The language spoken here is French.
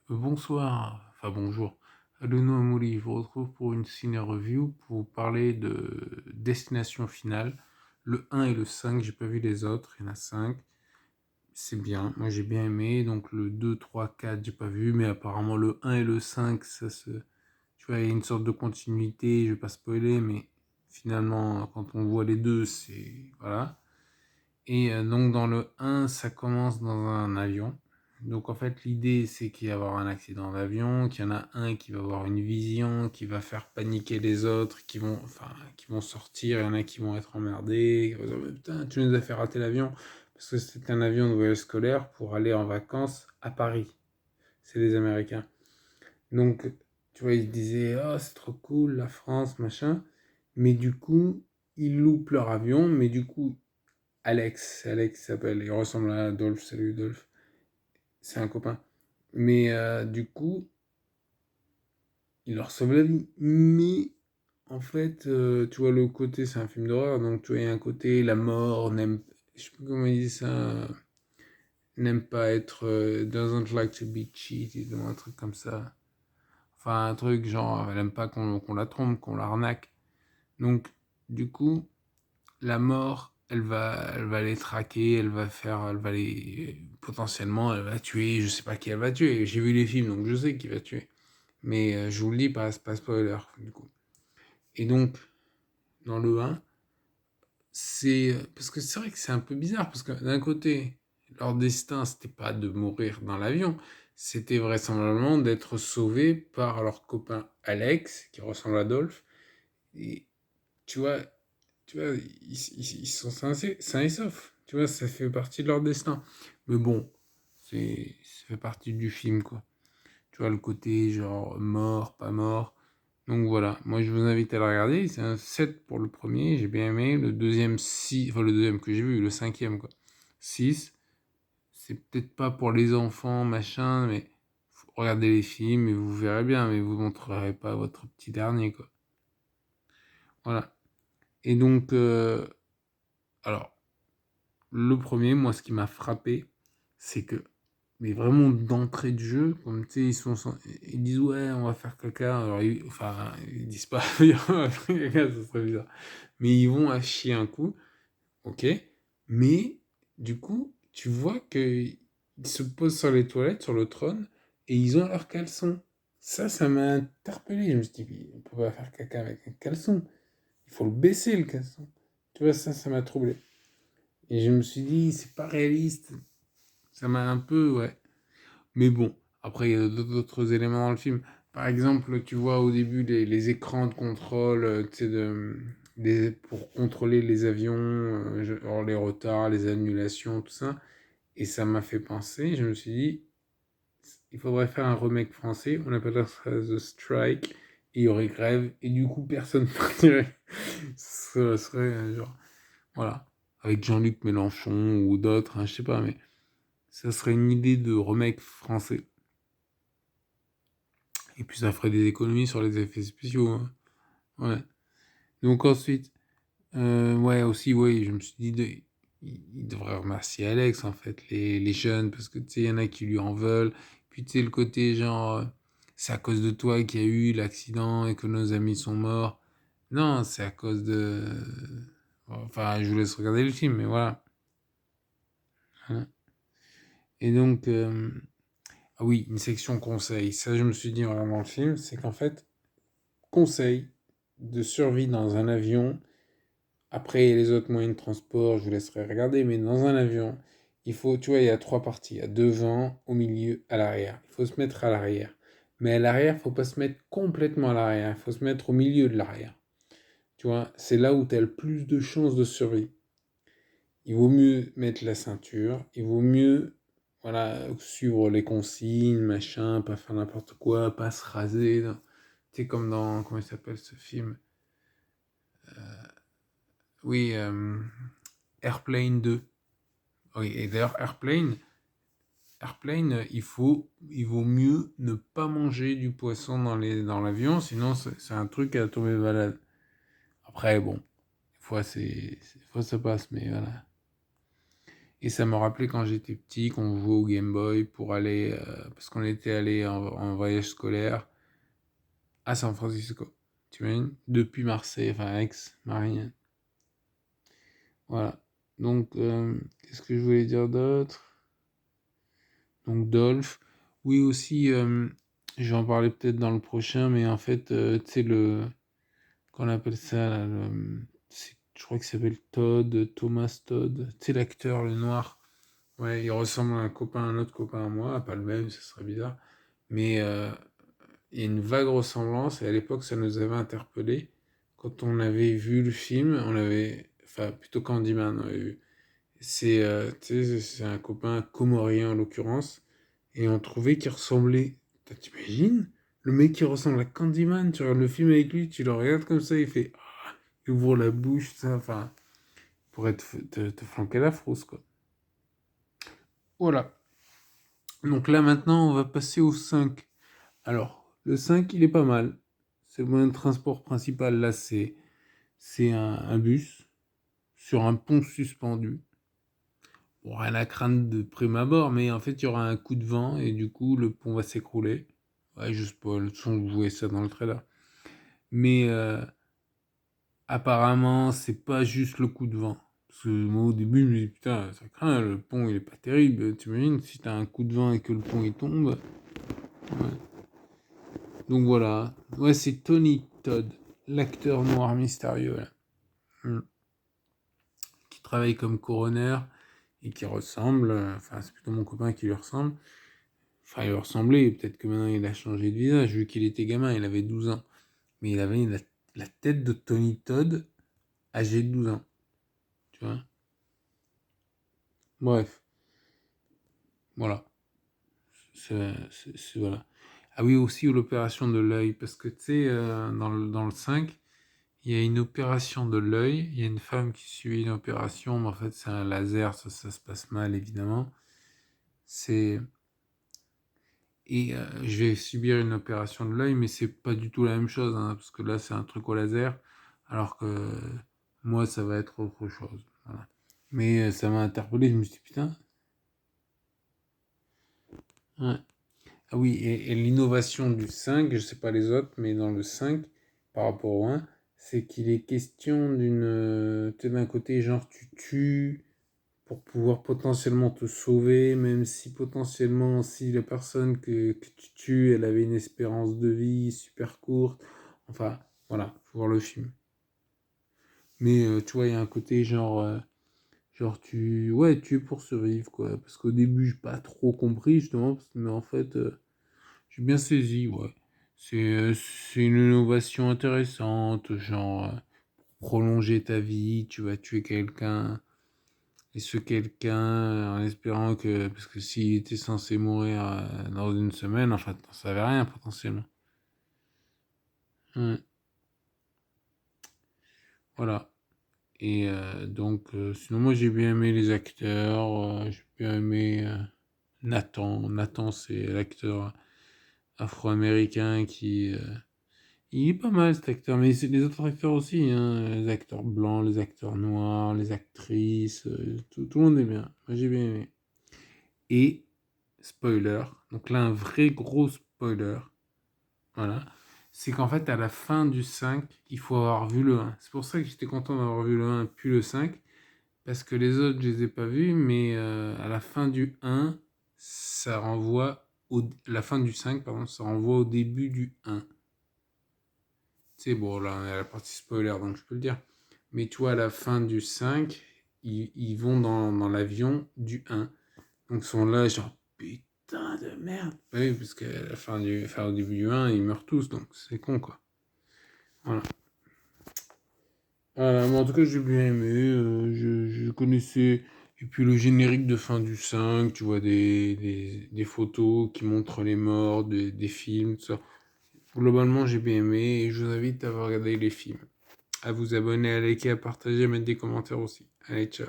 Bonsoir, enfin bonjour. Adono Amouli, je vous retrouve pour une ciné review pour vous parler de Destination Finale. Le 1 et le 5, j'ai pas vu les autres, il y en a 5. C'est bien, moi j'ai bien aimé. Donc le 2, 3, 4, j'ai pas vu, mais apparemment le 1 et le 5, ça se. Tu vois, il y a une sorte de continuité, je vais pas spoiler, mais finalement, quand on voit les deux, c'est. Voilà. Et donc dans le 1, ça commence dans un avion. Donc en fait l'idée c'est qu'il va y avoir un accident d'avion, qu'il y en a un qui va avoir une vision, qui va faire paniquer les autres, qui vont sortir, il y en a qui vont être emmerdés, qui vont dire putain tu nous as fait rater l'avion, parce que c'était un avion de voyage scolaire pour aller en vacances à Paris. C'est les Américains. Donc tu vois ils disaient oh c'est trop cool la France machin, mais du coup ils loupent leur avion, mais du coup Alex s'appelle, il ressemble à Adolphe, salut Adolphe, c'est un copain. Mais du coup, il leur sauve la vie. Mais en fait, tu vois, le côté, c'est un film d'horreur, donc tu vois, il y a un côté, la mort, n'aime, je sais plus comment il dit ça, n'aime pas être, doesn't like to be cheated, ou un truc comme ça. Enfin, un truc genre, elle aime pas qu'on la trompe, qu'on l'arnaque. Donc, du coup, la mort, elle va les traquer, elle va les, potentiellement, elle va tuer, je sais pas qui elle va tuer. J'ai vu les films, donc je sais qui va tuer. Mais je vous le dis, pas spoiler, du coup. Et donc, dans le 1, c'est, parce que c'est vrai que c'est un peu bizarre, parce que d'un côté, leur destin, c'était pas de mourir dans l'avion, c'était vraisemblablement d'être sauvés par leur copain Alex, qui ressemble à Adolphe. Et tu vois, ils sont sains et saufs. Tu vois, ça fait partie de leur destin. Mais bon, ça fait partie du film, quoi. Tu vois, le côté genre mort, pas mort. Donc voilà, moi je vous invite à le regarder. C'est un 7 pour le premier, j'ai bien aimé. Le deuxième, 6, enfin le deuxième que j'ai vu, le cinquième, quoi. 6. C'est peut-être pas pour les enfants, machin, mais faut regarder les films et vous verrez bien, mais vous montrerez pas votre petit dernier, quoi. Voilà. Et donc, alors, le premier, moi, ce qui m'a frappé, c'est que, mais vraiment d'entrée de jeu, comme tu sais, ils disent ouais, on va faire caca. Alors, enfin, ils disent pas, on va faire caca, ça serait bizarre. Mais ils vont à chier un coup, ok. Mais du coup, tu vois qu'ils se posent sur les toilettes, sur le trône, et ils ont leurs caleçons. Ça m'a interpellé. Je me suis dit, on peut pas faire caca avec un caleçon. Il faut le baisser, le caleçon. Tu vois, ça m'a troublé. Et je me suis dit, c'est pas réaliste. Ça m'a un peu, ouais. Mais bon, après, il y a d'autres éléments dans le film. Par exemple, tu vois au début les écrans de contrôle, tu sais, pour contrôler les avions, genre les retards, les annulations, tout ça. Et ça m'a fait penser, je me suis dit, il faudrait faire un remake français, on appellerait ça The Strike, et il y aurait grève, et du coup, personne partirait. Ce serait, genre, voilà. Avec Jean-Luc Mélenchon ou d'autres, hein, je sais pas, mais ça serait une idée de remake français. Et puis ça ferait des économies sur les effets spéciaux, hein. Ouais. Donc ensuite, ouais, aussi, ouais, je me suis dit, il devrait remercier Alex, en fait, les jeunes, parce que tu sais, il y en a qui lui en veulent. Puis tu sais, le côté genre, c'est à cause de toi qu'il y a eu l'accident et que nos amis sont morts. Non, c'est à cause de. Enfin, je vous laisse regarder le film, mais voilà. Hein. Et donc, ah oui, une section conseil. Ça, je me suis dit vraiment dans le film, c'est qu'en fait, conseil de survie dans un avion. Après, les autres moyens de transport, je vous laisserai regarder, mais dans un avion, il faut, tu vois, il y a trois parties. Il y a devant, au milieu, à l'arrière. Il faut se mettre à l'arrière. Mais à l'arrière, il faut pas se mettre complètement à l'arrière. Il faut se mettre au milieu de l'arrière. Tu vois, c'est là où tu as le plus de chances de survie. Il vaut mieux mettre la ceinture. Il vaut mieux, voilà, suivre les consignes, machin, pas faire n'importe quoi, pas se raser. Tu sais, comme dans, comment il s'appelle ce film? Oui, Airplane 2. Oui, et d'ailleurs, Airplane, il vaut mieux ne pas manger du poisson dans l'avion, sinon c'est un truc à tomber malade. Après, bon, des fois ça passe, mais voilà. Et ça me rappelait quand j'étais petit qu'on jouait au Game Boy pour aller, parce qu'on était allé en voyage scolaire à San Francisco. Tu imagines? Depuis Marseille, enfin Aix-Marignan. Voilà. Donc, qu'est-ce que je voulais dire d'autre? Donc, Dolph. Oui, aussi, je vais en parler peut-être dans le prochain, mais en fait, tu sais, qu'on appelle ça, là, je crois qu'il s'appelle Todd, Thomas Todd. Tu sais, l'acteur, le noir. Ouais, il ressemble à un autre copain à moi, pas le même, ça serait bizarre. Mais il y a une vague ressemblance, et à l'époque, ça nous avait interpellés. Quand on avait vu le film, enfin, plutôt Candyman, on avait vu. Tu sais, c'est un copain comorien en l'occurrence, et on trouvait qu'il ressemblait. T'imagines? Le mec qui ressemble à Candyman, tu regardes le film avec lui, tu le regardes comme ça, il fait. Il ouvre la bouche, ça, enfin, pour te flanquer la frousse, quoi. Voilà. Donc là, maintenant, on va passer au 5. Alors, le 5 il est pas mal. C'est le moyen de transport principal. Là, c'est un bus sur un pont suspendu. Bon, rien à craindre de prime abord, mais en fait, il y aura un coup de vent et du coup, le pont va s'écrouler. Ouais, je spoil, vous voyez ça dans le trailer. Mais apparemment, c'est pas juste le coup de vent. Parce que moi, au début, je me dis, putain, ça craint, le pont, il est pas terrible. T'imagines, si t'as un coup de vent et que le pont, il tombe. Ouais. Donc voilà. Ouais, c'est Tony Todd, l'acteur noir mystérieux, là. Mm. Qui travaille comme coroner et qui ressemble. Enfin, c'est plutôt mon copain qui lui ressemble. Enfin, il lui ressemblait. Peut-être que maintenant, il a changé de visage, vu qu'il était gamin, il avait 12 ans. Mais il avait la tête de Tony Todd, âgé de 12 ans. Tu vois? Bref. Voilà. Voilà. Ah oui, aussi l'opération de l'œil, parce que tu sais, dans le 5, il y a une opération de l'œil, il y a une femme qui subit une opération, mais en fait c'est un laser, ça se passe mal évidemment. C'est Et je vais subir une opération de l'œil, mais c'est pas du tout la même chose, hein, parce que là c'est un truc au laser, alors que moi ça va être autre chose. Voilà. Mais ça m'a interpellé, je me suis dit putain. Ouais. Ah oui, et l'innovation du 5, je sais pas les autres, mais dans le 5, par rapport au 1, c'est qu'il est question tu sais, d'un côté, genre, tu tues pour pouvoir potentiellement te sauver, même si potentiellement, si la personne que tu tues, elle avait une espérance de vie super courte. Enfin, voilà, faut voir le film. Mais tu vois, il y a un côté genre, ouais, tu es pour survivre, quoi. Parce qu'au début, j'ai pas trop compris, justement, mais en fait. J'ai bien saisi, ouais. C'est une innovation intéressante, genre prolonger ta vie, tu vas tuer quelqu'un, et ce quelqu'un en espérant que, parce que s'il était censé mourir dans une semaine, enfin, t'en savais rien potentiellement. Ouais, voilà. Et donc, sinon, moi j'ai bien aimé les acteurs, j'ai bien aimé Nathan. Nathan, c'est l'acteur afro-américain qui, il est pas mal cet acteur, mais c'est les autres acteurs aussi, hein, les acteurs blancs, les acteurs noirs, les actrices, tout le monde est bien. Moi j'ai bien aimé. Et, spoiler, donc là un vrai gros spoiler, voilà, c'est qu'en fait à la fin du 5, il faut avoir vu le 1. C'est pour ça que j'étais content d'avoir vu le 1 puis le 5, parce que les autres je les ai pas vus, mais à la fin du 1, ça renvoie la fin du 5, pardon, ça renvoie au début du 1. C'est bon, là, on est à la partie spoiler, donc je peux le dire. Mais tu vois, à la fin du 5, ils vont dans l'avion du 1. Donc ils sont là, genre, putain de merde. Oui, parce qu'à la enfin, au début du 1, ils meurent tous, donc c'est con, quoi. Voilà. Mais en tout cas, j'ai bien aimé. Je connaissais. Et puis le générique de fin du 5, tu vois des photos qui montrent les morts, des films, tout ça. Globalement, j'ai bien aimé et je vous invite à regarder les films. À vous abonner, à liker, à partager, à mettre des commentaires aussi. Allez, ciao.